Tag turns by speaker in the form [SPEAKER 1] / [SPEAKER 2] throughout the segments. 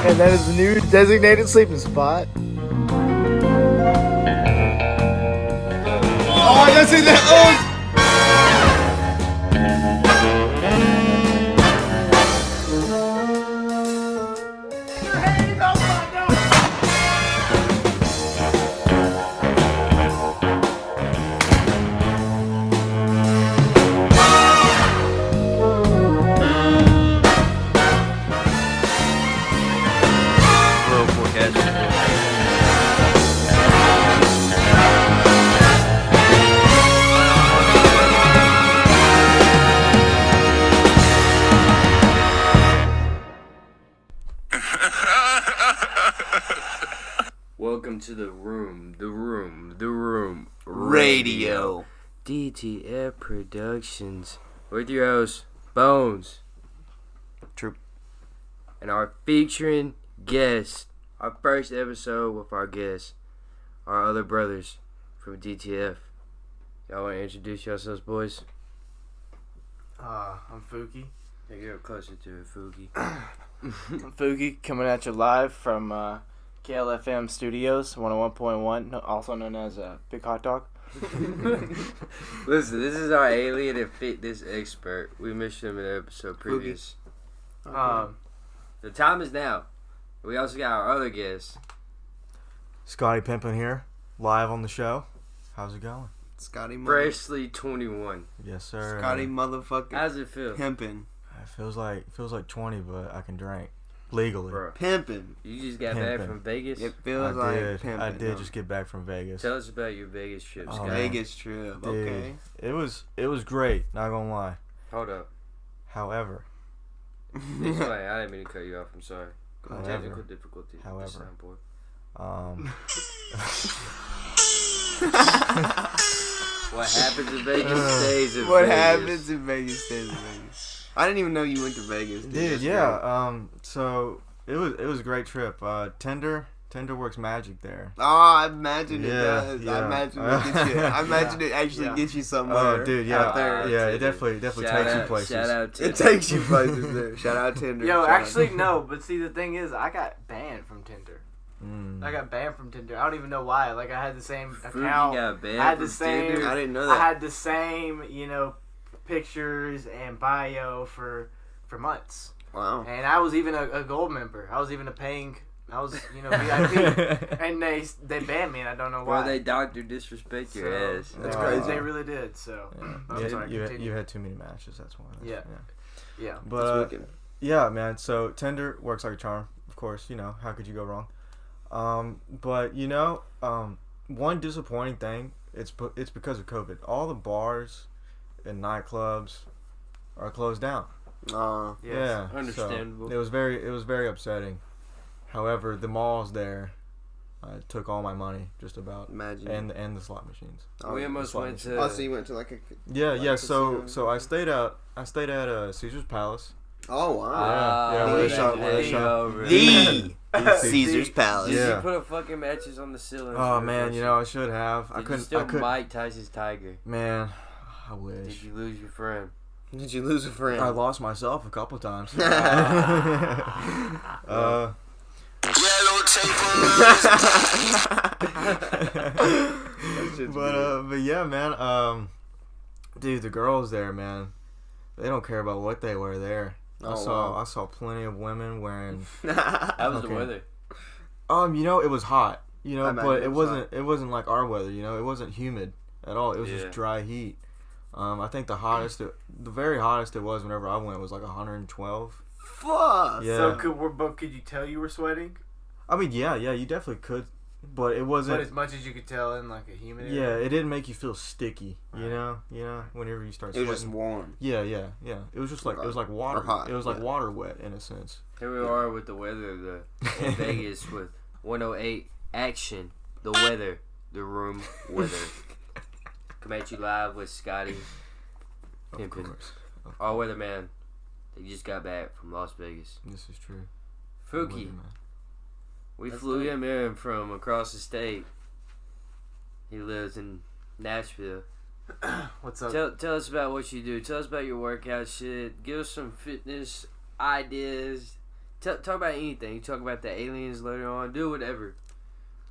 [SPEAKER 1] And that is the new designated sleeping spot. Oh, that's in that. Oh!
[SPEAKER 2] Welcome to the room
[SPEAKER 3] Radio.
[SPEAKER 2] DTF Productions with your host Bones.
[SPEAKER 3] True.
[SPEAKER 2] And our featuring guest, our first episode with our guests, our other brothers from DTF. Y'all want to introduce yourselves, boys?
[SPEAKER 4] I'm Fookie.
[SPEAKER 2] Yeah, get closer to it, Fookie.
[SPEAKER 4] I'm Fookie, coming at you live from KLFM Studios, 101.1, also known as Big Hot Dog.
[SPEAKER 2] Listen, this is our alien and fitness expert. We mentioned him in an episode previous. The time is now. We also got our other guest.
[SPEAKER 1] Scottie Pimping here, live on the show. How's it going?
[SPEAKER 3] Scottie
[SPEAKER 2] Freshly 21.
[SPEAKER 1] Yes, sir.
[SPEAKER 3] Scottie motherfucker.
[SPEAKER 2] How's it feel?
[SPEAKER 3] Pimping.
[SPEAKER 1] It feels like 20, but I can drink legally.
[SPEAKER 2] Bro,
[SPEAKER 3] Pimping.
[SPEAKER 2] you just got back from Vegas?
[SPEAKER 3] It feels like pimping.
[SPEAKER 1] I did just get back from Vegas.
[SPEAKER 2] Tell us about your Vegas trip, Scott.
[SPEAKER 3] Vegas trip.
[SPEAKER 1] Dude,
[SPEAKER 3] Okay.
[SPEAKER 1] It was great, not gonna lie.
[SPEAKER 2] Hold up.
[SPEAKER 1] However,
[SPEAKER 2] Explain. I didn't mean to cut you off. I'm sorry.
[SPEAKER 1] However.
[SPEAKER 2] Technical difficulties.
[SPEAKER 1] However.
[SPEAKER 2] What happens in Vegas stays in
[SPEAKER 3] What
[SPEAKER 2] Vegas.
[SPEAKER 3] happens in Vegas stays in Vegas. I didn't even know you went to Vegas.
[SPEAKER 1] dude, yeah. So it was a great trip. Tinder works magic there.
[SPEAKER 3] Oh, I imagine it does.
[SPEAKER 1] Yeah.
[SPEAKER 3] I imagine it gets you. I imagine it actually gets you somewhere.
[SPEAKER 1] Oh, dude, yeah,
[SPEAKER 3] out there.
[SPEAKER 1] yeah. It definitely takes you places.
[SPEAKER 2] Shout out to
[SPEAKER 3] It takes you places there. Shout out Tinder.
[SPEAKER 4] Yo,
[SPEAKER 3] Shout
[SPEAKER 4] actually,
[SPEAKER 3] out.
[SPEAKER 4] no, but see, the thing is, I got banned from Tinder. I got banned from Tinder. I don't even know why. Like, I had the same account.
[SPEAKER 2] Got banned
[SPEAKER 4] I had the
[SPEAKER 2] from
[SPEAKER 4] same.
[SPEAKER 2] Tinder?
[SPEAKER 3] I didn't know
[SPEAKER 4] I
[SPEAKER 3] that.
[SPEAKER 4] had the same, pictures and bio for months.
[SPEAKER 3] Wow.
[SPEAKER 4] And I was even a gold member. I was even a paying. I was, VIP. And they banned me, and I don't know why.
[SPEAKER 2] Bro, they doctor disrespect your ass.
[SPEAKER 3] That's
[SPEAKER 1] Oh,
[SPEAKER 3] crazy.
[SPEAKER 4] They really did. So, I'm sorry.
[SPEAKER 1] You
[SPEAKER 4] Continue.
[SPEAKER 1] had too many matches. That's why.
[SPEAKER 4] Yeah.
[SPEAKER 1] But yeah, man. So Tinder works like a charm. Of course, how could you go wrong? But one disappointing thing, it's because of COVID. All the bars and nightclubs are closed down.
[SPEAKER 4] Yes.
[SPEAKER 1] Yeah,
[SPEAKER 2] Understandable.
[SPEAKER 1] So it was very upsetting. However, the malls there took all my money, just about.
[SPEAKER 3] Imagine.
[SPEAKER 1] And the slot machines.
[SPEAKER 2] We almost went to.
[SPEAKER 3] Oh, so you went to like a.
[SPEAKER 1] Yeah.
[SPEAKER 3] casino?
[SPEAKER 1] So I stayed at Caesar's Palace.
[SPEAKER 3] Oh wow.
[SPEAKER 1] Yeah,
[SPEAKER 3] where they shot. The Caesar's Palace.
[SPEAKER 2] Did
[SPEAKER 1] Yeah.
[SPEAKER 2] you put fucking matches on the ceiling?
[SPEAKER 1] Oh man, I should have.
[SPEAKER 2] Did you still Mike Tyson's Tiger?
[SPEAKER 1] Man, I wish.
[SPEAKER 2] Did you lose your friend?
[SPEAKER 3] Did you lose a friend?
[SPEAKER 1] I lost myself a couple times. But yeah, man. Dude, the girls there, man, they don't care about what they wear there. I saw plenty of women wearing.
[SPEAKER 2] How was the weather?
[SPEAKER 1] It was hot. But
[SPEAKER 3] it was
[SPEAKER 1] it wasn't like our weather. It wasn't humid at all. It was just dry heat. I think the very hottest it was whenever I went was like 112.
[SPEAKER 3] Fuck.
[SPEAKER 1] Yeah.
[SPEAKER 4] So could you tell you were sweating?
[SPEAKER 1] I mean, yeah, you definitely could, but it wasn't.
[SPEAKER 4] But as much as you could tell in like a humid
[SPEAKER 1] Yeah,
[SPEAKER 4] area?
[SPEAKER 1] it didn't make you feel sticky. Whenever you start
[SPEAKER 3] It
[SPEAKER 1] sweating.
[SPEAKER 3] was just warm.
[SPEAKER 1] Yeah. It was just like it was like water.
[SPEAKER 3] hot,
[SPEAKER 1] It was like
[SPEAKER 3] yeah.
[SPEAKER 1] water wet in a sense.
[SPEAKER 2] Here we are with the weather in Vegas with 108 action. The weather, the room weather. Come at you live with Scottie, Pimping, our weatherman. They just got back from Las Vegas.
[SPEAKER 1] This is true.
[SPEAKER 2] Fookie, we flew him in from across the state. He lives in Nashville.
[SPEAKER 4] What's up?
[SPEAKER 2] Tell us about what you do. Tell us about your workout shit. Give us some fitness ideas. Talk about anything. You talk about the aliens later on. Do whatever.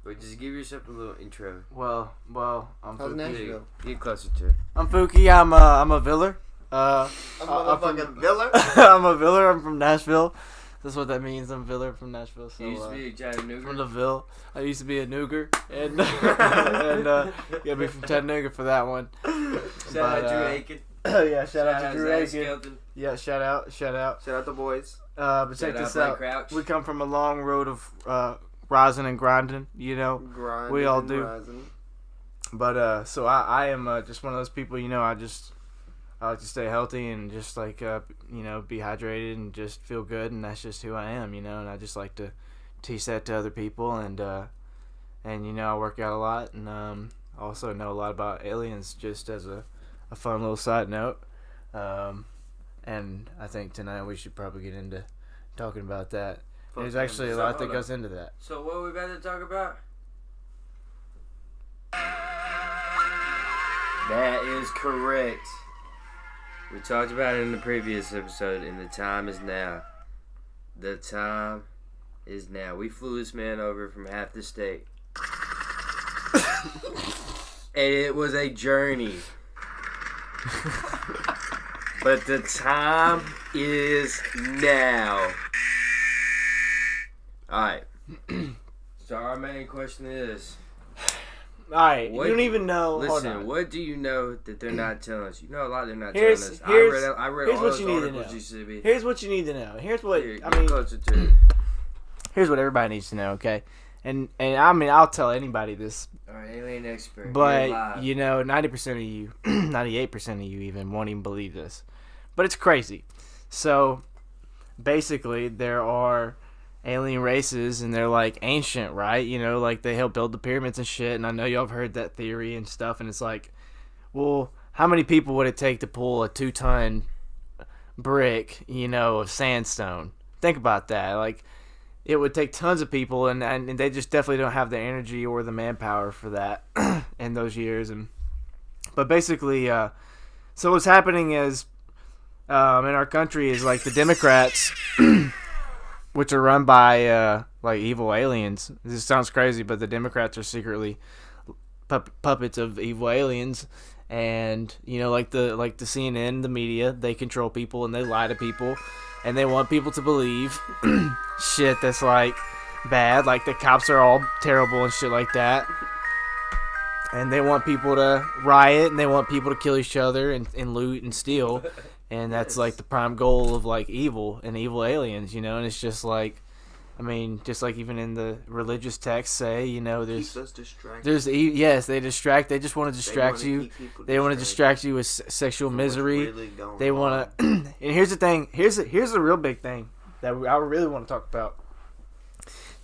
[SPEAKER 2] But just give yourself a little intro.
[SPEAKER 4] Well, I'm
[SPEAKER 3] How's
[SPEAKER 4] Fookie.
[SPEAKER 3] Nashville?
[SPEAKER 2] Get closer to it.
[SPEAKER 4] I'm Fookie. I'm a Viller.
[SPEAKER 3] A motherfucking Viller?
[SPEAKER 4] I'm a Viller. I'm from Nashville. That's what that means. I'm Viller from Nashville. So,
[SPEAKER 2] You used to be a Chattanooga.
[SPEAKER 4] from the Ville. I used to be a Nooger, and gotta be from Chattanooga for that one.
[SPEAKER 2] Shout out Drew Aiken.
[SPEAKER 4] Yeah, shout out to Drew
[SPEAKER 2] Zach
[SPEAKER 4] Aiken.
[SPEAKER 2] Skelton.
[SPEAKER 4] Yeah, shout out.
[SPEAKER 3] Shout out the boys.
[SPEAKER 4] But check
[SPEAKER 2] Shout out
[SPEAKER 4] this
[SPEAKER 2] Blake
[SPEAKER 4] out.
[SPEAKER 2] Crouch.
[SPEAKER 4] We come from a long road of rising and grinding. You know,
[SPEAKER 3] Grinding
[SPEAKER 4] we all
[SPEAKER 3] and
[SPEAKER 4] do.
[SPEAKER 3] rising.
[SPEAKER 4] But so I am just one of those people. You know, I like to stay healthy and just like be hydrated and just feel good, and that's just who I am. You know, and I just like to teach that to other people, and I work out a lot, and also know a lot about aliens just as a fun little side note. And I think tonight we should probably get into talking about that. There's actually a lot that goes into that.
[SPEAKER 2] So what we about to talk about? That is correct. We talked about it in the previous episode, and the time is now. The time is now. We flew this man over from half the state. And it was a journey. But the time is now. Alright. So our main question is...
[SPEAKER 4] Alright,
[SPEAKER 2] What
[SPEAKER 4] you don't
[SPEAKER 2] do-
[SPEAKER 4] even know. Hold
[SPEAKER 2] Listen,
[SPEAKER 4] on.
[SPEAKER 2] what do you know that they're not telling us? You know a lot they're not
[SPEAKER 4] Here's-
[SPEAKER 2] telling us.
[SPEAKER 4] here's-
[SPEAKER 2] I read
[SPEAKER 4] here's
[SPEAKER 2] all
[SPEAKER 4] what
[SPEAKER 2] those
[SPEAKER 4] you need to
[SPEAKER 2] articles
[SPEAKER 4] know.
[SPEAKER 2] you sent me.
[SPEAKER 4] Here's what you need to know. Here's what
[SPEAKER 2] Here,
[SPEAKER 4] I
[SPEAKER 2] get
[SPEAKER 4] mean.
[SPEAKER 2] closer to it.
[SPEAKER 4] Here's what everybody needs to know. Okay, and I mean I'll tell anybody this,
[SPEAKER 2] Alright, alien expert. You're
[SPEAKER 4] but
[SPEAKER 2] live.
[SPEAKER 4] 90% of you, 98% of you even won't even believe this, but it's crazy. So basically, there are alien races, and they're like ancient, right? You know, like they helped build the pyramids and shit. And I know y'all have heard that theory and stuff. And it's like, well, how many people would it take to pull a 2-ton brick, of sandstone? Think about that. Like, it would take tons of people, and they just definitely don't have the energy or the manpower for that in those years. But basically, so what's happening is, in our country is like the Democrats, which are run by like evil aliens. This sounds crazy, but the Democrats are secretly puppets of evil aliens, and like the CNN, the media, they control people and they lie to people, and they want people to believe shit that's like bad, like the cops are all terrible and shit like that. And they want people to riot, and they want people to kill each other and loot and steal. And that's like the prime goal of like evil and evil aliens, and it's just like, I mean, just like even in the religious texts say,
[SPEAKER 3] Keeps us distracted.
[SPEAKER 4] yes, they distract. They just want to distract
[SPEAKER 3] wanna
[SPEAKER 4] you.
[SPEAKER 3] keep people
[SPEAKER 4] They want to
[SPEAKER 3] distracted
[SPEAKER 4] distract you with sexual
[SPEAKER 3] from what's
[SPEAKER 4] misery.
[SPEAKER 3] really going
[SPEAKER 4] They want to, and here's the thing. Here's a real big thing that I really want to talk about.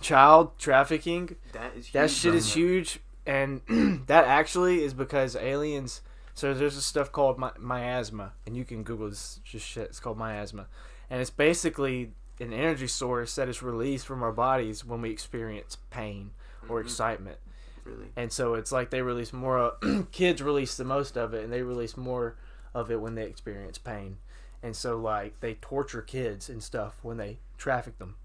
[SPEAKER 4] Child trafficking.
[SPEAKER 3] That is huge.
[SPEAKER 4] That shit is huge, and that actually is because aliens. So there's this stuff called miasma, and you can Google this just shit. It's called miasma, and it's basically an energy source that is released from our bodies when we experience pain or excitement.
[SPEAKER 3] Really?
[SPEAKER 4] And so it's like they release more. Kids release the most of it, and they release more of it when they experience pain. And so like they torture kids and stuff when they traffic them.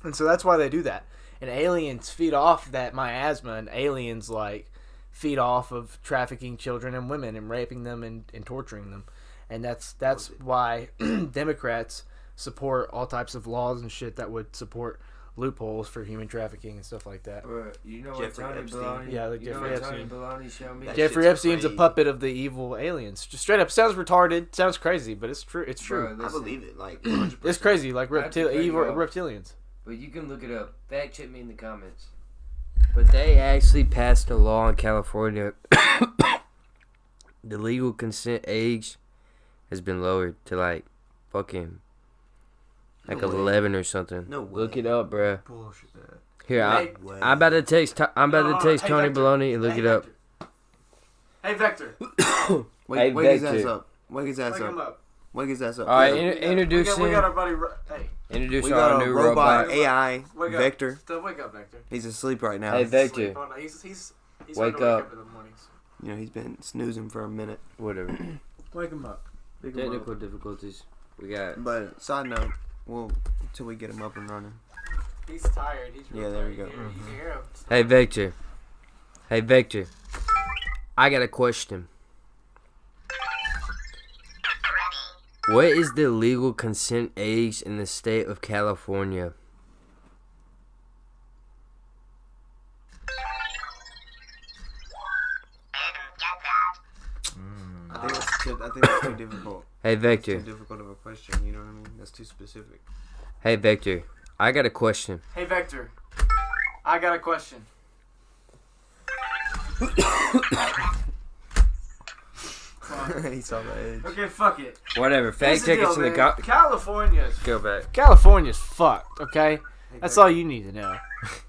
[SPEAKER 4] And so that's why they do that. And aliens feed off that miasma, and aliens like feed off of trafficking children and women and raping them and torturing them. And that's why Democrats support all types of laws and shit that would support loopholes for human trafficking and stuff like that.
[SPEAKER 2] Bro, you know what
[SPEAKER 3] Jeffrey
[SPEAKER 2] Tony
[SPEAKER 3] Epstein.
[SPEAKER 2] Baloney?
[SPEAKER 4] Yeah, like
[SPEAKER 2] you know
[SPEAKER 4] Jeffrey
[SPEAKER 2] what Tony
[SPEAKER 4] Epstein.
[SPEAKER 2] Baloney showed me?
[SPEAKER 3] That
[SPEAKER 4] Jeffrey
[SPEAKER 3] shit's
[SPEAKER 4] Epstein's
[SPEAKER 3] crazy.
[SPEAKER 4] a puppet of the evil aliens. Just straight up sounds retarded, sounds crazy, but it's true. It's true.
[SPEAKER 2] Bro,
[SPEAKER 3] I
[SPEAKER 2] listen,
[SPEAKER 3] believe it. Like 100%.
[SPEAKER 4] It's crazy, like
[SPEAKER 2] I have to cut you
[SPEAKER 4] evil
[SPEAKER 2] off.
[SPEAKER 4] reptilians.
[SPEAKER 2] But you can look it up. Fact check me in the comments. But they actually passed a law in California. The legal consent age has been lowered to like fucking like
[SPEAKER 3] No way.
[SPEAKER 2] 11 or something.
[SPEAKER 3] No way.
[SPEAKER 2] Look it up, bruh.
[SPEAKER 1] Bullshit. That.
[SPEAKER 2] Here,
[SPEAKER 4] Hey,
[SPEAKER 3] Way.
[SPEAKER 2] I'm about to text. I'm about to text
[SPEAKER 4] Hey,
[SPEAKER 2] Tony
[SPEAKER 4] Vector.
[SPEAKER 2] Baloney and look
[SPEAKER 4] Hey,
[SPEAKER 2] it up.
[SPEAKER 4] Vector. Hey Vector,
[SPEAKER 3] Wake
[SPEAKER 2] Hey,
[SPEAKER 3] his ass
[SPEAKER 2] Vector.
[SPEAKER 3] up. Wake his ass
[SPEAKER 4] wake him
[SPEAKER 3] up.
[SPEAKER 4] up.
[SPEAKER 3] Wake his ass up.
[SPEAKER 2] All right,
[SPEAKER 3] Yeah.
[SPEAKER 2] introduce
[SPEAKER 4] we got
[SPEAKER 2] him.
[SPEAKER 4] our buddy. Hey,
[SPEAKER 2] Introduce
[SPEAKER 3] We
[SPEAKER 2] our
[SPEAKER 3] got a
[SPEAKER 2] new
[SPEAKER 3] robot
[SPEAKER 2] robot.
[SPEAKER 3] AI
[SPEAKER 4] wake up.
[SPEAKER 3] Vector.
[SPEAKER 4] Still wake up, Vector.
[SPEAKER 3] He's asleep right now.
[SPEAKER 2] Hey, Vector.
[SPEAKER 4] Sleep. Oh, no, he's
[SPEAKER 2] Wake
[SPEAKER 4] starting to
[SPEAKER 2] up.
[SPEAKER 4] in the mornings.
[SPEAKER 3] You know, he's been snoozing for a minute.
[SPEAKER 2] Whatever.
[SPEAKER 4] Wake him up.
[SPEAKER 3] Pick him up.
[SPEAKER 2] Technical difficulties. We got.
[SPEAKER 3] But side note, Well, until we get him up and running.
[SPEAKER 4] He's tired. He's
[SPEAKER 3] Yeah, there we go.
[SPEAKER 4] You can hear him.
[SPEAKER 2] Hey, Victor. Hey, Victor. I got a question. What is the legal consent age in the state of California?
[SPEAKER 3] I think that's too difficult.
[SPEAKER 2] Hey, Victor.
[SPEAKER 3] Too difficult of a question. You know what I mean? That's too specific.
[SPEAKER 2] Hey, Victor. I got a question.
[SPEAKER 4] Hey, Vector. I got a question.
[SPEAKER 3] He saw the edge.
[SPEAKER 4] Okay, fuck it.
[SPEAKER 2] Whatever.
[SPEAKER 4] Here's
[SPEAKER 2] Fact
[SPEAKER 4] the
[SPEAKER 2] check
[SPEAKER 4] deal,
[SPEAKER 2] us in the
[SPEAKER 4] man. California's
[SPEAKER 2] Go back.
[SPEAKER 4] California's fucked, okay? That's all you need to know.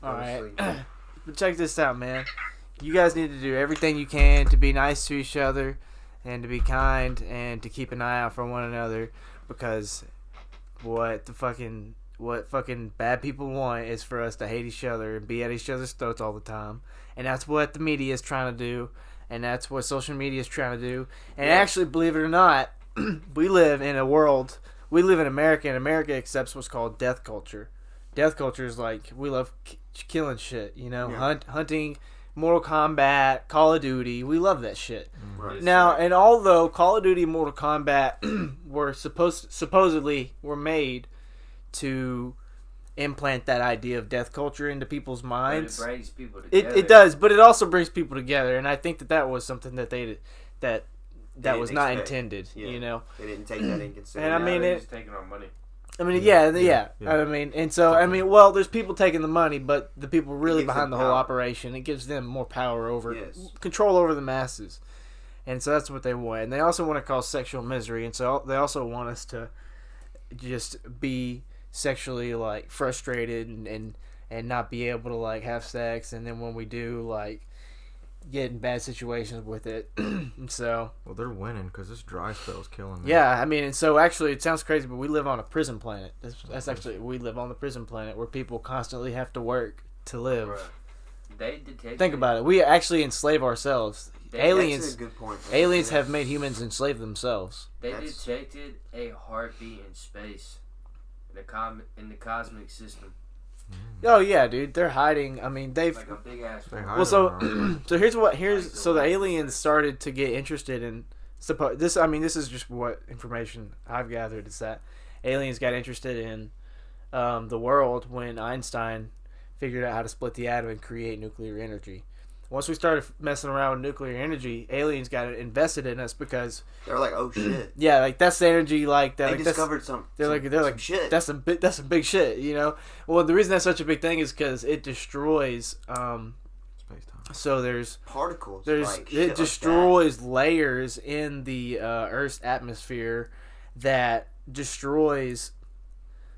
[SPEAKER 4] Alright. But check this out, man. You guys need to do everything you can to be nice to each other and to be kind and to keep an eye out for one another, because what fucking bad people want is for us to hate each other and be at each other's throats all the time. And that's what the media is trying to do. And that's what social media is trying to do. And actually, believe it or not, we live in America, and America accepts what's called death culture. Death culture is like, we love killing shit, you know, hunting, Mortal Kombat, Call of Duty. We love that shit.
[SPEAKER 3] Right.
[SPEAKER 4] Now, and although Call of Duty and Mortal Kombat were supposedly made to implant that idea of death culture into people's minds,
[SPEAKER 2] But it brings people together.
[SPEAKER 4] it does, but it also brings people together, and I think that was something that that was not
[SPEAKER 3] expect.
[SPEAKER 4] intended,
[SPEAKER 3] Yeah.
[SPEAKER 4] you know.
[SPEAKER 3] They didn't take that in consideration.
[SPEAKER 4] And I mean,
[SPEAKER 2] They're just taking our money.
[SPEAKER 4] I mean,
[SPEAKER 1] Yeah.
[SPEAKER 4] yeah. I mean, and so I mean, well, there's people taking the money, but the people really
[SPEAKER 3] gives
[SPEAKER 4] behind the
[SPEAKER 3] them
[SPEAKER 4] whole
[SPEAKER 3] power.
[SPEAKER 4] operation, it gives them more power over,
[SPEAKER 3] Yes.
[SPEAKER 4] control over the masses, and so that's what they want. And they also want to cause sexual misery, and so they also want us to just be sexually like frustrated and not be able to like have sex, and then when we do, like, get in bad situations with it. And so
[SPEAKER 1] Well, they're winning because this dry spell's killing me.
[SPEAKER 4] yeah, I mean, and so actually it sounds crazy, but we live on a prison planet. That's actually, we live on the prison planet where people constantly have to work to live.
[SPEAKER 2] Bruh. They detected.
[SPEAKER 4] Think about it. We actually enslave ourselves.
[SPEAKER 2] They-
[SPEAKER 3] That's
[SPEAKER 4] Aliens
[SPEAKER 3] a good point.
[SPEAKER 4] aliens have made humans enslave themselves.
[SPEAKER 2] They
[SPEAKER 3] That's-
[SPEAKER 2] detected a heartbeat in space, in the cosmic system,
[SPEAKER 4] Oh yeah, dude, they're hiding. I mean, they've
[SPEAKER 2] like a big ass.
[SPEAKER 1] They
[SPEAKER 2] rock.
[SPEAKER 1] hide
[SPEAKER 4] well, so
[SPEAKER 1] around.
[SPEAKER 4] so the aliens started to get interested in this. I mean, this is just what information I've gathered. Is that aliens got interested in the world when Einstein figured out how to split the atom and create nuclear energy. Once we started messing around with nuclear energy, aliens got invested in us because
[SPEAKER 3] They're like, oh shit.
[SPEAKER 4] yeah, like that's the energy like that.
[SPEAKER 3] They
[SPEAKER 4] Like, that's,
[SPEAKER 3] discovered some.
[SPEAKER 4] they're like
[SPEAKER 3] some shit.
[SPEAKER 4] that's some big shit, you know. Well, the reason that's such a big thing is because it destroys.
[SPEAKER 1] Space-time.
[SPEAKER 4] So there's
[SPEAKER 3] particles.
[SPEAKER 4] There's
[SPEAKER 3] like, shit
[SPEAKER 4] it
[SPEAKER 3] like
[SPEAKER 4] destroys layers in the Earth's atmosphere that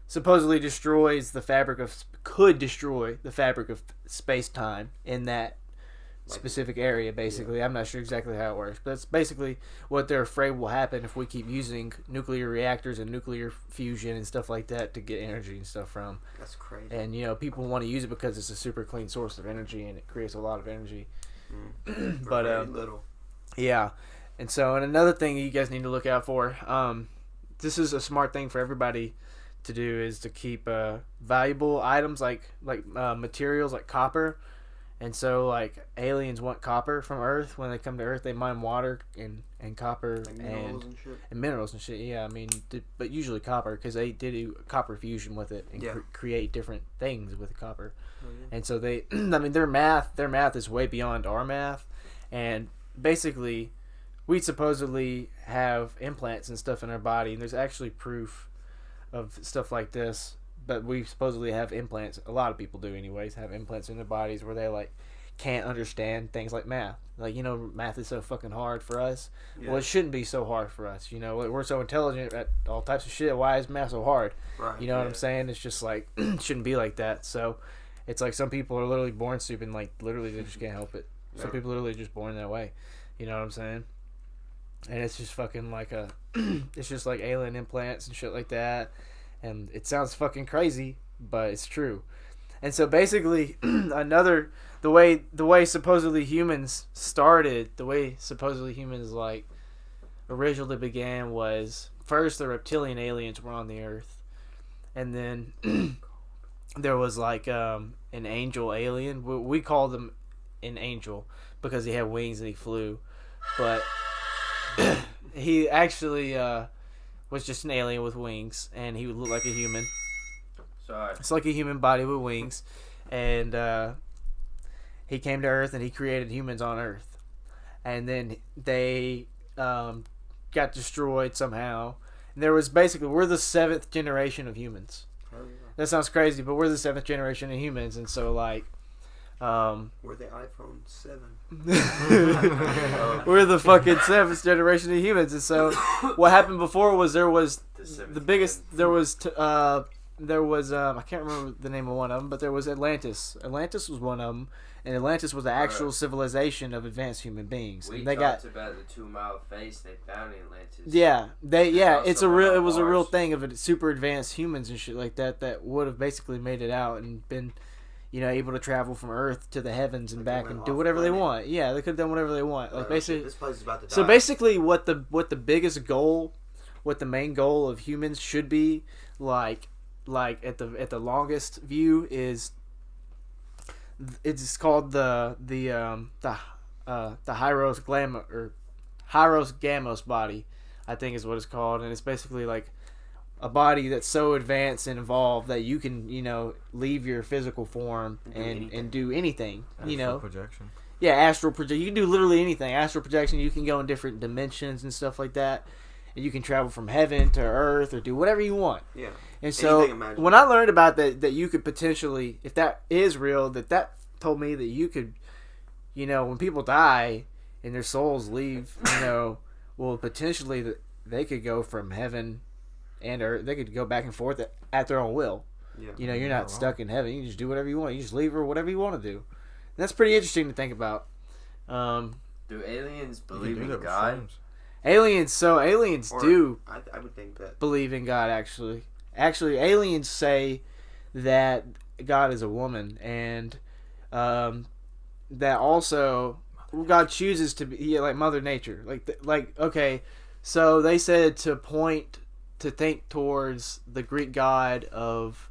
[SPEAKER 4] supposedly destroys the fabric of could destroy the fabric of space time in that specific area. Basically, I'm not sure exactly how it works, but that's basically what they're afraid will happen if we keep using nuclear reactors and nuclear fusion and stuff like that to get energy and stuff from.
[SPEAKER 3] that. That's crazy.
[SPEAKER 4] And you know, people want to use it because it's a super clean source of energy and it creates a lot of energy.
[SPEAKER 3] For
[SPEAKER 4] but
[SPEAKER 3] very little.
[SPEAKER 4] yeah, and so, and another thing you guys need to look out for, this is a smart thing for everybody to do, is to keep valuable items like materials like copper. And so, like, aliens want copper from Earth. When they come to Earth, they mine water and copper
[SPEAKER 3] Like minerals and shit.
[SPEAKER 4] and minerals and shit. Yeah, I mean, but usually copper, because they did do copper fusion with it and
[SPEAKER 3] Yeah.
[SPEAKER 4] create different things with copper.
[SPEAKER 3] Oh, yeah.
[SPEAKER 4] And so they, I mean, their math is way beyond our math. And basically, we supposedly have implants and stuff in our body, and there's actually proof of stuff like this. But we supposedly have implants. A lot of people do, anyways, have implants in their bodies where they like can't understand things like math. Like, you know, math is so fucking hard for us.
[SPEAKER 3] Yeah.
[SPEAKER 4] Well, it shouldn't be so hard for us. You know, we're so intelligent at all types of shit. Why is math so hard?
[SPEAKER 3] Right.
[SPEAKER 4] You know what
[SPEAKER 3] yeah.
[SPEAKER 4] I'm saying? It's just like it shouldn't be like that. So it's like some people are literally born stupid, and like literally they just can't help it. Some
[SPEAKER 3] Yeah.
[SPEAKER 4] people are literally just born that way. You know what I'm saying? And it's just fucking like it's just like alien implants and shit like that. And it sounds fucking crazy, but it's true. And so basically, the way supposedly humans started, the way supposedly humans like originally began was first the reptilian aliens were on the Earth, and then there was like an angel alien. We called him an angel because he had wings and he flew, but he actually was just an alien with wings, and he would look like a human.
[SPEAKER 2] Sorry.
[SPEAKER 4] It's like a human body with wings, and he came to Earth and he created humans on Earth, and then they got destroyed somehow. And there was basically, we're the 7th generation of humans.
[SPEAKER 3] Oh, yeah.
[SPEAKER 4] That sounds crazy, but we're the 7th generation of humans, and so like
[SPEAKER 3] We're the iPhone 7.
[SPEAKER 4] we're the fucking 7th generation of humans. And so what happened before was there was the biggest, there was I can't remember the name of one of them, but there was Atlantis. Atlantis was one of them, and Atlantis was the actual civilization of advanced human beings.
[SPEAKER 2] We
[SPEAKER 4] And they
[SPEAKER 2] talked
[SPEAKER 4] got
[SPEAKER 2] about the 2 Mile face they found in Atlantis.
[SPEAKER 4] it was a real
[SPEAKER 2] Mars.
[SPEAKER 4] thing of super advanced humans and shit like that would have basically made it out and been, able to travel from Earth to the heavens and back and do whatever they want. Yeah, they could have done whatever they want. Like basically,
[SPEAKER 3] this place is about to die.
[SPEAKER 4] so basically, what the biggest goal, what the main goal of humans should be, like at the longest view is, it's called the Hyros Gamos body, I think is what it's called, and it's basically like a body that's so advanced and evolved that you can, leave your physical form and do anything.
[SPEAKER 1] Astral projection.
[SPEAKER 4] Yeah, astral projection. You can do literally anything. Astral projection, you can go in different dimensions and stuff like that. And you can travel from heaven to earth or do whatever you want.
[SPEAKER 3] Yeah.
[SPEAKER 4] And so when I learned about that you could potentially, if that is real, that told me that you could, when people die and their souls leave, well, potentially they could go from heaven and earth. They could go back and forth at their own will. Yeah. You're not stuck in heaven. You can just do whatever you want. You just leave or whatever you want to do. And that's pretty interesting to think about.
[SPEAKER 2] Do aliens believe in God?
[SPEAKER 4] Aliens do
[SPEAKER 3] I would think that.
[SPEAKER 4] believe in God, actually. Actually, aliens say that God is a woman, and that also God chooses to be like Mother Nature. Okay, so they said to think towards the Greek god of,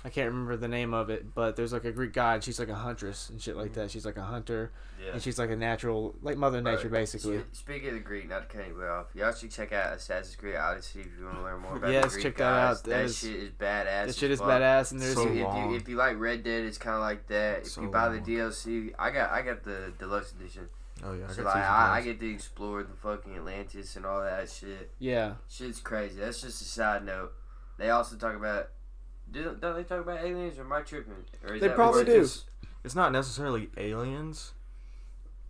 [SPEAKER 4] I can't remember the name of it, but there's like a Greek god, and she's like a huntress and shit like that. She's like a hunter, and she's like a natural, like Mother Nature, basically.
[SPEAKER 2] Speaking of the Greek, not to cut anybody off, y'all should check out Assassin's Creed Odyssey if you want to learn more about the Greek
[SPEAKER 4] check
[SPEAKER 2] gods.
[SPEAKER 4] that out.
[SPEAKER 2] That shit is badass.
[SPEAKER 4] That shit is badass, and there's
[SPEAKER 2] if you like Red Dead, it's kind of like that. If you buy the DLC, I got the deluxe edition.
[SPEAKER 1] Oh yeah,
[SPEAKER 2] So I get to explore the fucking Atlantis and all that shit.
[SPEAKER 4] Yeah,
[SPEAKER 2] Shit's crazy. That's just a side note. They also talk about. Don't they talk about aliens, or am I tripping? Or is
[SPEAKER 4] They
[SPEAKER 2] that
[SPEAKER 4] probably
[SPEAKER 2] where
[SPEAKER 4] do.
[SPEAKER 1] It's not necessarily aliens,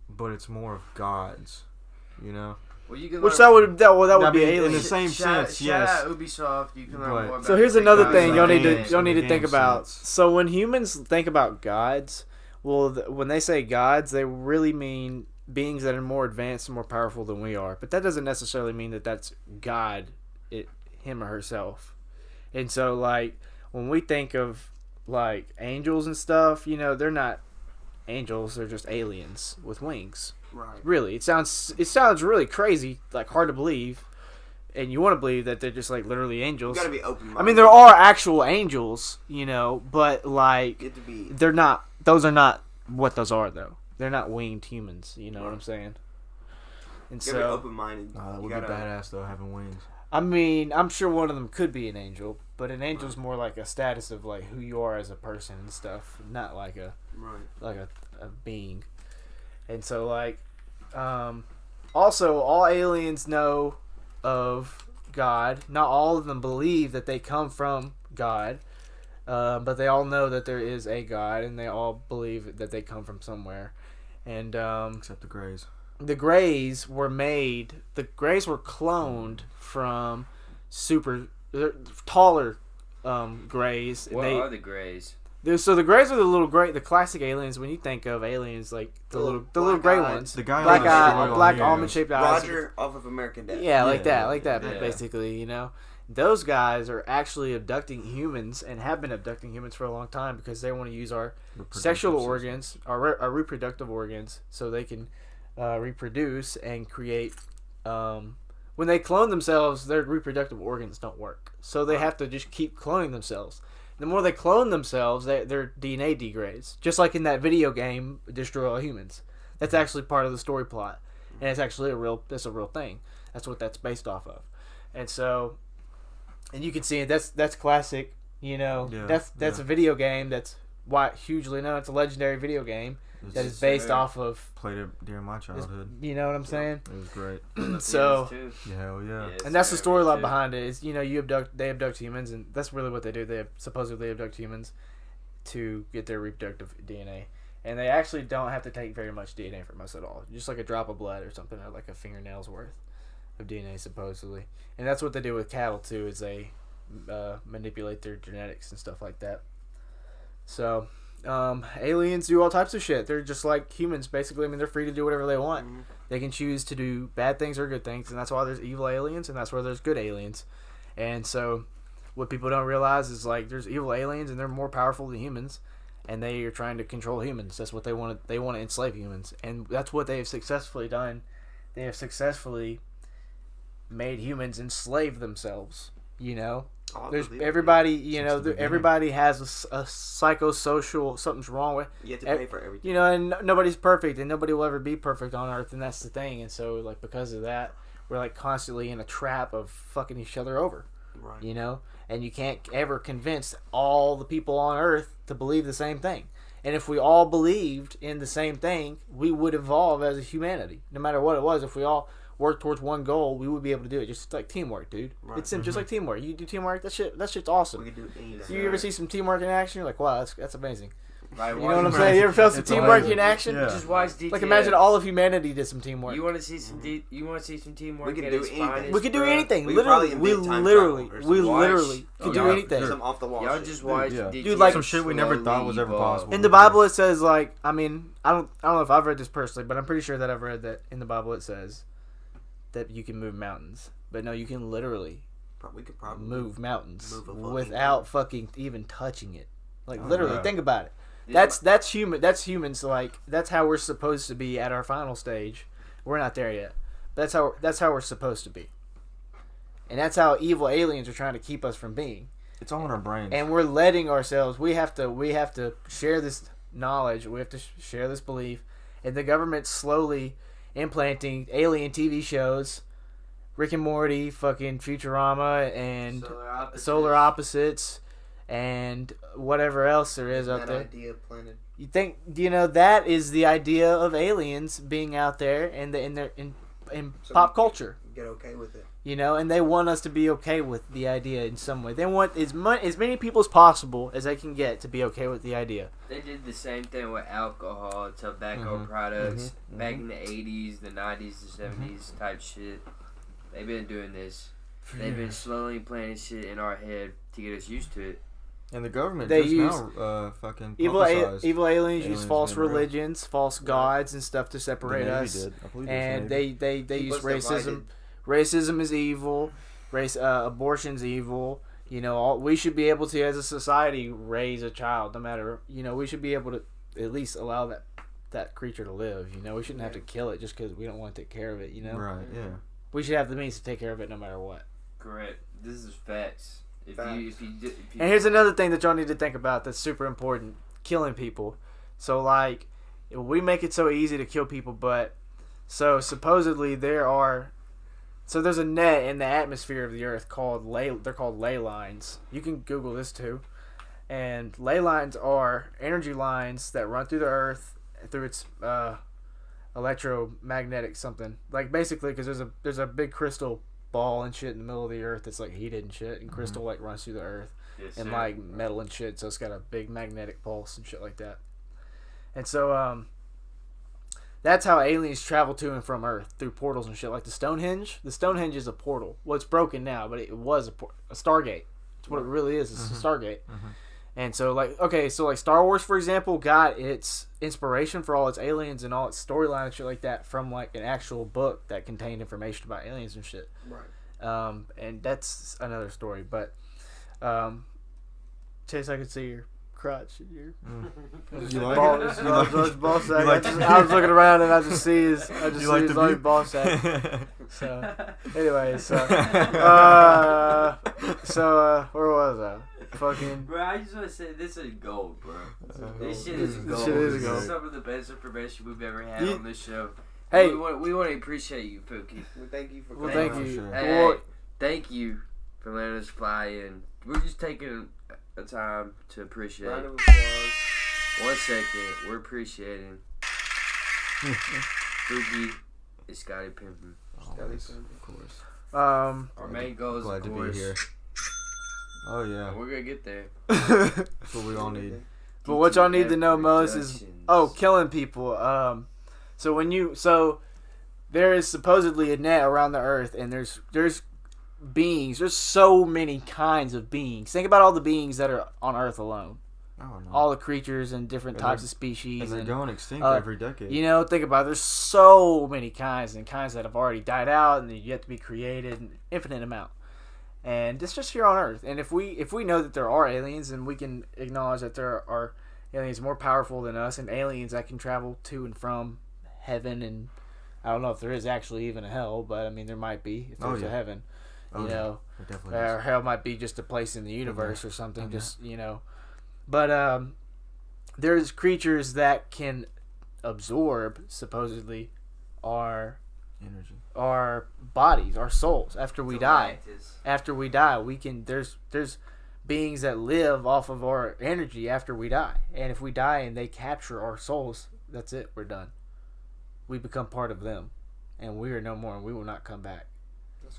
[SPEAKER 1] but it's more of gods.
[SPEAKER 2] Well, you can
[SPEAKER 4] which
[SPEAKER 2] learn
[SPEAKER 4] that would
[SPEAKER 1] I
[SPEAKER 4] be
[SPEAKER 1] mean,
[SPEAKER 4] aliens.
[SPEAKER 1] in the same sense,
[SPEAKER 2] Shout
[SPEAKER 1] yes.
[SPEAKER 2] out Ubisoft. You can learn
[SPEAKER 1] But-
[SPEAKER 2] more about
[SPEAKER 4] So here's
[SPEAKER 2] the
[SPEAKER 4] another
[SPEAKER 2] gods
[SPEAKER 4] thing
[SPEAKER 2] like
[SPEAKER 4] y'all need
[SPEAKER 2] that.
[SPEAKER 4] to think
[SPEAKER 1] Game
[SPEAKER 4] about.
[SPEAKER 1] sense.
[SPEAKER 4] So when humans think about gods, well, when they say gods, they really mean beings that are more advanced and more powerful than we are. But that doesn't necessarily mean that that's God, him or herself. And so, like, when we think of like angels and stuff, they're not angels; they're just aliens with wings.
[SPEAKER 3] Right.
[SPEAKER 4] Really, it sounds really crazy, like hard to believe, and you want to believe that they're just like literally angels.
[SPEAKER 3] You gotta be open-minded.
[SPEAKER 4] I mean, there are actual angels, but like
[SPEAKER 3] You have to be.
[SPEAKER 4] they're not. Those are not what those are, though. They're not winged humans. You know what I'm saying? And
[SPEAKER 3] You gotta be
[SPEAKER 4] so,
[SPEAKER 3] open-minded.
[SPEAKER 1] That
[SPEAKER 3] You
[SPEAKER 1] would
[SPEAKER 3] gotta,
[SPEAKER 1] be badass though, having wings.
[SPEAKER 4] I mean, I'm sure one of them could be an angel, but an angel's more like a status of like who you are as a person and stuff, not like a being. And so, like, also, all aliens know of God. Not all of them believe that they come from God, but they all know that there is a God, and they all believe that they come from somewhere. And
[SPEAKER 1] Except the Greys.
[SPEAKER 4] the Greys were cloned from taller Greys.
[SPEAKER 2] What are the Greys?
[SPEAKER 4] So the Greys are the classic aliens. When you think of aliens, like the little gray
[SPEAKER 3] black-eyed.
[SPEAKER 4] ones,
[SPEAKER 1] The guy
[SPEAKER 4] black
[SPEAKER 1] on the
[SPEAKER 4] eye,
[SPEAKER 1] story
[SPEAKER 4] black
[SPEAKER 1] on
[SPEAKER 4] almond shaped eyes.
[SPEAKER 3] Roger off of American Dad.
[SPEAKER 4] Yeah, like
[SPEAKER 1] Yeah,
[SPEAKER 4] that,
[SPEAKER 2] yeah.
[SPEAKER 4] basically, Those guys are actually abducting humans and have been abducting humans for a long time because they want to use our sexual organs, our reproductive organs, so they can reproduce and create when they clone themselves, their reproductive organs don't work. So they have to just keep cloning themselves. The more they clone themselves, their DNA degrades. Just like in that video game, Destroy All Humans. That's actually part of the story plot. And it's actually a real thing. That's what that's based off of. And so, and you can see it. That's classic. You know, that's a video game that's hugely known. It's a legendary video game that is based off of.
[SPEAKER 1] Played it during my childhood.
[SPEAKER 4] You know what I'm saying?
[SPEAKER 1] It was great.
[SPEAKER 4] So,
[SPEAKER 1] hell yeah.
[SPEAKER 4] And that's the storyline behind it. Is they abduct humans, and that's really what they do. They supposedly abduct humans to get their reproductive DNA, and they actually don't have to take very much DNA from us at all. Just like a drop of blood or something, or like a fingernail's worth of DNA supposedly. And that's what they do with cattle too. Is they manipulate their genetics and stuff like that. So, aliens do all types of shit. They're just like humans, basically. I mean, they're free to do whatever they want. Mm-hmm. They can choose to do bad things or good things, and that's why there's evil aliens, and that's why there's good aliens. And so, what people don't realize is, like, there's evil aliens, and they're more powerful than humans, and they are trying to control humans. That's what they want. They want to enslave humans, and that's what they have successfully done. They have successfully made humans enslave themselves. You know, there's everybody. You know, everybody has a psychosocial. Something's wrong with.
[SPEAKER 3] You have to pay for everything.
[SPEAKER 4] You know, and nobody's perfect, and nobody will ever be perfect on Earth, and that's the thing. And so, like, because of that, we're like constantly in a trap of fucking each other over.
[SPEAKER 3] Right.
[SPEAKER 4] You know, and you can't ever convince all the people on Earth to believe the same thing. And if we all believed in the same thing, we would evolve as a humanity. No matter what it was, if we all work towards one goal, we would be able to do it. Just like teamwork, dude. Right. It's just like teamwork. You do teamwork, that shit's awesome.
[SPEAKER 3] We can do anything.
[SPEAKER 4] You ever see some teamwork in action? You're like, wow, that's amazing.
[SPEAKER 2] Right,
[SPEAKER 4] you know what I'm saying? You ever felt some teamwork in action?
[SPEAKER 1] Yeah.
[SPEAKER 2] Just watch DTF.
[SPEAKER 4] Like, imagine all of humanity did some teamwork.
[SPEAKER 2] You want to see some teamwork?
[SPEAKER 3] We can do anything.
[SPEAKER 4] We could do anything.
[SPEAKER 3] We
[SPEAKER 4] literally
[SPEAKER 3] literally
[SPEAKER 4] could do anything.
[SPEAKER 3] Some off the wall.
[SPEAKER 2] Y'all just watch DTF.
[SPEAKER 4] Dude, like
[SPEAKER 1] some shit we never thought was ever possible.
[SPEAKER 4] In the Bible, it says, like, I mean, I don't know if I've read this personally, but I'm pretty sure that I've read that in the Bible it says that you can move mountains. But no, you can literally move mountains without fucking even touching it. Like, literally, think about it. That's human. That's humans. Like, that's how we're supposed to be at our final stage. We're not there yet. That's how we're supposed to be. And that's how evil aliens are trying to keep us from being.
[SPEAKER 1] It's all in our brains.
[SPEAKER 4] And we're letting ourselves. We have to share this knowledge. We have to share this belief. And the government's slowly implanting alien TV shows, Rick and Morty, fucking Futurama, and Solar Opposites, and whatever else there is out there.
[SPEAKER 3] Idea planted.
[SPEAKER 4] You think, you know, that is the idea of aliens being out there and in pop culture.
[SPEAKER 3] Get okay with it.
[SPEAKER 4] You know, and they want us to be okay with the idea in some way. They want as many people as possible as they can get to be okay with the idea.
[SPEAKER 2] They did the same thing with alcohol, tobacco products, back in the 80s, the 90s, the 70s type shit. They've been doing this. They've been slowly planting shit in our head to get us used to it.
[SPEAKER 1] And the government fucking
[SPEAKER 4] evil aliens use false religions, false gods, and stuff to separate us. And they use racism. Racism is evil. Abortion's evil. You know, we should be able to, as a society, raise a child. No matter, you know, we should be able to at least allow that creature to live. You know, we shouldn't have to kill it just because we don't want to take care of it. You know,
[SPEAKER 1] right? Yeah.
[SPEAKER 4] We should have the means to take care of it no matter what.
[SPEAKER 2] Correct. This is facts.
[SPEAKER 4] And here's another thing that y'all need to think about that's super important: killing people. So, like, we make it so easy to kill people, but so supposedly there's a net in the atmosphere of the Earth they're called ley lines. You can Google this too. And ley lines are energy lines that run through the Earth through its electromagnetic something. Like, basically, because there's a big crystal ball and shit in the middle of the Earth that's like heated and shit, and crystal like runs through the Earth, and like metal and shit, so it's got a big magnetic pulse and shit like that. And so that's how aliens travel to and from Earth, through portals and shit, like the Stonehenge. The Stonehenge is a portal. Well, it's broken now, but it was a Stargate. It's what it really is. It's a Stargate. And so, like, okay, so like Star Wars, for example, got its inspiration for all its aliens and all its storyline and shit like that from like an actual book that contained information about aliens and shit.
[SPEAKER 3] Right.
[SPEAKER 4] And that's another story. But Chase, I could see you're crotch in your
[SPEAKER 1] You like
[SPEAKER 4] ball,
[SPEAKER 1] it?
[SPEAKER 4] it's
[SPEAKER 1] You
[SPEAKER 4] large,
[SPEAKER 1] like-
[SPEAKER 4] large ball sack.
[SPEAKER 1] you like
[SPEAKER 4] I was looking around and I just see his
[SPEAKER 1] You like the
[SPEAKER 4] large
[SPEAKER 1] view?
[SPEAKER 4] ball sack. So, anyways, where was I? Fucking.
[SPEAKER 2] Bro, I just want to say this is gold, bro. This shit
[SPEAKER 4] This
[SPEAKER 2] is gold.
[SPEAKER 4] shit is
[SPEAKER 2] This
[SPEAKER 4] gold.
[SPEAKER 2] is some of the best information we've ever had
[SPEAKER 4] You-
[SPEAKER 2] on this show.
[SPEAKER 4] Hey.
[SPEAKER 2] we want to appreciate you, Fookie.
[SPEAKER 3] Well, thank you for
[SPEAKER 4] Well,
[SPEAKER 3] coming.
[SPEAKER 4] thank you.
[SPEAKER 1] Sure.
[SPEAKER 2] Hey,
[SPEAKER 4] Well,
[SPEAKER 2] thank you for letting us fly in. We're just taking a time to appreciate.
[SPEAKER 3] Round of applause.
[SPEAKER 2] 1 second, we're appreciating Fookie and Scottie Pimping.
[SPEAKER 1] Always, of course.
[SPEAKER 2] Our main goal is,
[SPEAKER 1] Glad
[SPEAKER 2] of
[SPEAKER 1] to
[SPEAKER 2] course,
[SPEAKER 1] be here. Oh yeah,
[SPEAKER 2] and we're gonna get there.
[SPEAKER 1] that's what we all need.
[SPEAKER 4] But what y'all need to
[SPEAKER 2] DTF
[SPEAKER 4] know most is
[SPEAKER 2] Productions.
[SPEAKER 4] killing people. So there is supposedly a net around the earth, and there's beings. There's so many kinds of beings. Think about all the beings that are on Earth alone.
[SPEAKER 1] Oh no.
[SPEAKER 4] All the creatures and different
[SPEAKER 1] And
[SPEAKER 4] types
[SPEAKER 1] they're-
[SPEAKER 4] of species.
[SPEAKER 1] And they're
[SPEAKER 4] And,
[SPEAKER 1] going extinct every decade.
[SPEAKER 4] you know, think about it. There's so many kinds and kinds that have already died out and yet to be created, an infinite amount. And it's just here on Earth. And if we know that there are aliens, and we can acknowledge that there are aliens more powerful than us, and aliens that can travel to and from heaven, and I don't know if there is actually even a hell, but I mean there might be if there's
[SPEAKER 1] yeah.
[SPEAKER 4] a heaven.
[SPEAKER 1] Oh,
[SPEAKER 4] You
[SPEAKER 1] yeah.
[SPEAKER 4] know,
[SPEAKER 1] It definitely
[SPEAKER 4] or
[SPEAKER 1] is.
[SPEAKER 4] hell might be just a place in the universe or something.
[SPEAKER 1] Okay.
[SPEAKER 4] Just but there's creatures that can absorb supposedly our bodies, our souls after we die.
[SPEAKER 2] Galactus.
[SPEAKER 4] After we die, we can there's beings that live off of our energy after we die. And if we die and they capture our souls, that's it, we're done. We become part of them. And we are no more, and we will not come back.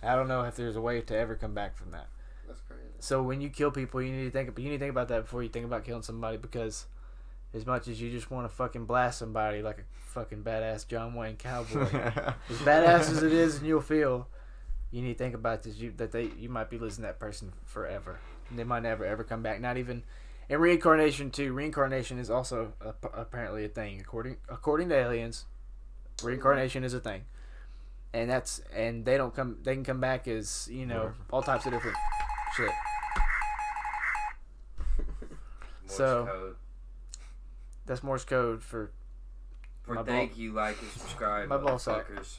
[SPEAKER 4] I don't know if there's a way to ever come back from that.
[SPEAKER 3] That's crazy.
[SPEAKER 4] So when you kill people, you need to think about that before you think about killing somebody, because as much as you just want to fucking blast somebody like a fucking badass John Wayne cowboy, as badass as it is and you'll feel, you need to think about this, you might be losing that person forever. And they might never ever come back. Not even in reincarnation too. Reincarnation is also apparently a thing according to aliens. Reincarnation is a thing. And they can come back as, all types of different shit.
[SPEAKER 2] Morse
[SPEAKER 4] So-
[SPEAKER 2] code.
[SPEAKER 4] That's Morse code for
[SPEAKER 2] For
[SPEAKER 4] my
[SPEAKER 2] thank you, like and subscribe,
[SPEAKER 4] My ball sack.
[SPEAKER 2] motherfuckers.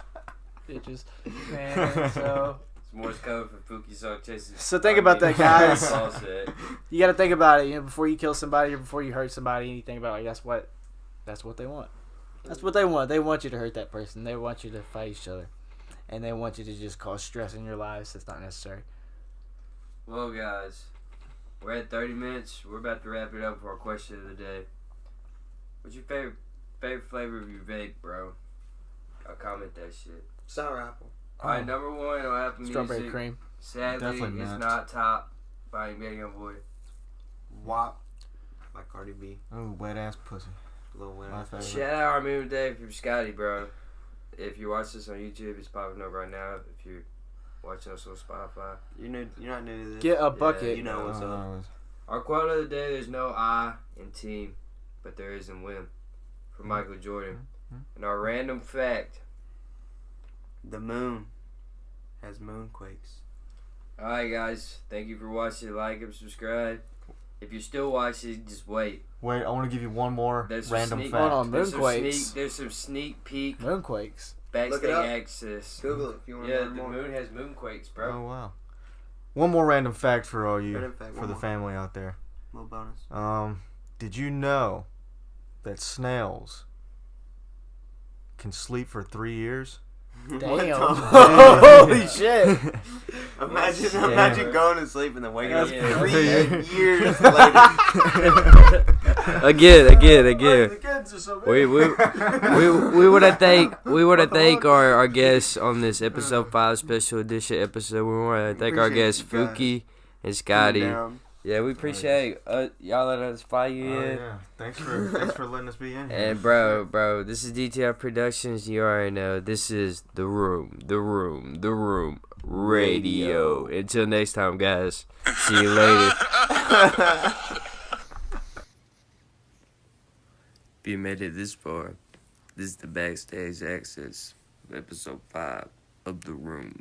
[SPEAKER 4] bitches. Man, so
[SPEAKER 2] It's Morse code for Fookie Sock Chases.
[SPEAKER 4] So think about that, guys.
[SPEAKER 2] Ball sack.
[SPEAKER 4] you got to think about it, before you kill somebody or before you hurt somebody, and you think about that's what they want. That's what they want. They want you to hurt that person. They want you to fight each other. And they want you to just cause stress in your lives that's not necessary.
[SPEAKER 2] Well, guys, we're at 30 minutes. We're about to wrap it up for our question of the day. What's your favorite flavor of your vape, bro? I'll comment that shit.
[SPEAKER 3] Sour apple.
[SPEAKER 2] Alright, number one on Apple
[SPEAKER 4] Strawberry
[SPEAKER 2] Music.
[SPEAKER 4] cream.
[SPEAKER 2] Sadly,
[SPEAKER 1] Definitely
[SPEAKER 2] it's
[SPEAKER 1] not.
[SPEAKER 2] not top by any young boy.
[SPEAKER 3] WAP. By Cardi B.
[SPEAKER 1] Oh, wet ass pussy.
[SPEAKER 3] Lil Wayne.
[SPEAKER 1] My favorite.
[SPEAKER 2] Shout out our moon day from Scottie, bro. If you watch this on YouTube, it's popping up right now. If you're watching us on Spotify.
[SPEAKER 3] You're not new to this.
[SPEAKER 4] Get a bucket.
[SPEAKER 3] You know what's
[SPEAKER 1] Oh,
[SPEAKER 3] up.
[SPEAKER 1] no,
[SPEAKER 2] Our quote of the day, there's no I in team, but there is in win. From Michael Jordan. And our random fact.
[SPEAKER 3] The moon has moonquakes.
[SPEAKER 2] Alright guys, thank you for watching. Like and subscribe. If you're still watching, just wait.
[SPEAKER 1] Wait, I want to give you one more
[SPEAKER 2] There's some
[SPEAKER 1] random
[SPEAKER 2] sneak-
[SPEAKER 1] fact.
[SPEAKER 4] Hold on,
[SPEAKER 2] There's some
[SPEAKER 4] moonquakes.
[SPEAKER 2] sneak peek
[SPEAKER 4] Moonquakes.
[SPEAKER 3] Look
[SPEAKER 2] backstage
[SPEAKER 3] it up.
[SPEAKER 2] access.
[SPEAKER 3] Google it if you want to
[SPEAKER 2] Yeah,
[SPEAKER 3] learn
[SPEAKER 2] the
[SPEAKER 3] more.
[SPEAKER 2] moon has moonquakes, bro.
[SPEAKER 1] Oh wow. One more random fact for all you,
[SPEAKER 3] Random fact,
[SPEAKER 1] for
[SPEAKER 3] one
[SPEAKER 1] the
[SPEAKER 3] more.
[SPEAKER 1] family out there.
[SPEAKER 3] Little bonus.
[SPEAKER 1] Did you know that snails can sleep for 3 years?
[SPEAKER 3] What
[SPEAKER 4] Damn.
[SPEAKER 3] the-
[SPEAKER 4] Holy shit.
[SPEAKER 3] Imagine going to sleep and then waking up
[SPEAKER 2] Yeah.
[SPEAKER 3] 3 years later.
[SPEAKER 2] Again. We want to thank our guests on this episode 5 special edition episode. We want to thank our
[SPEAKER 3] Appreciate
[SPEAKER 2] guests
[SPEAKER 3] you guys.
[SPEAKER 2] Fookie and Scottie.
[SPEAKER 3] Down.
[SPEAKER 2] Yeah, we appreciate y'all letting us fly you
[SPEAKER 1] Oh,
[SPEAKER 2] in.
[SPEAKER 1] yeah. Thanks for letting us be in here.
[SPEAKER 2] And bro, this is DTF Productions. You already know this is the room radio. Until next time, guys. See you later. If you made it this far, this is the backstage access of episode 5 of the room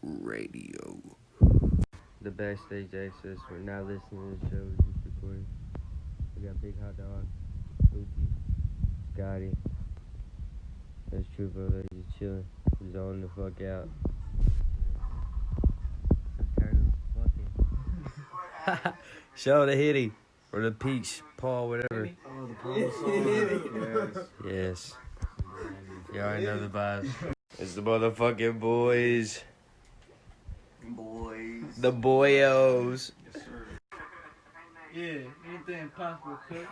[SPEAKER 2] radio. The backstage access. We're now listening to the show. boys. We got Big Hot Dog, Fookie, Scottie. That's true, brother. Just chilling. Zoning the fuck out. I'm tired of fucking. Show the hitty. Or the peach, paw, whatever.
[SPEAKER 1] Oh, the Paul song.
[SPEAKER 2] Yes. You already know the vibes. It's the motherfucking boys. The boyos.
[SPEAKER 1] Yes, sir.
[SPEAKER 4] Yeah, anything possible, cook.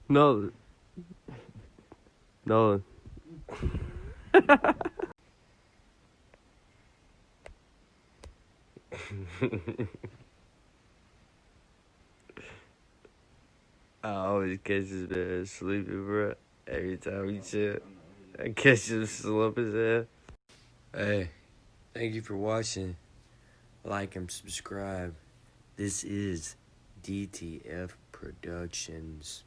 [SPEAKER 2] Nolan. Nolan. I always catch this man sleeping, bro. Every time we chill, I catch him slump his head. Hey, thank you for watching. Like and subscribe. This is DTF Productions.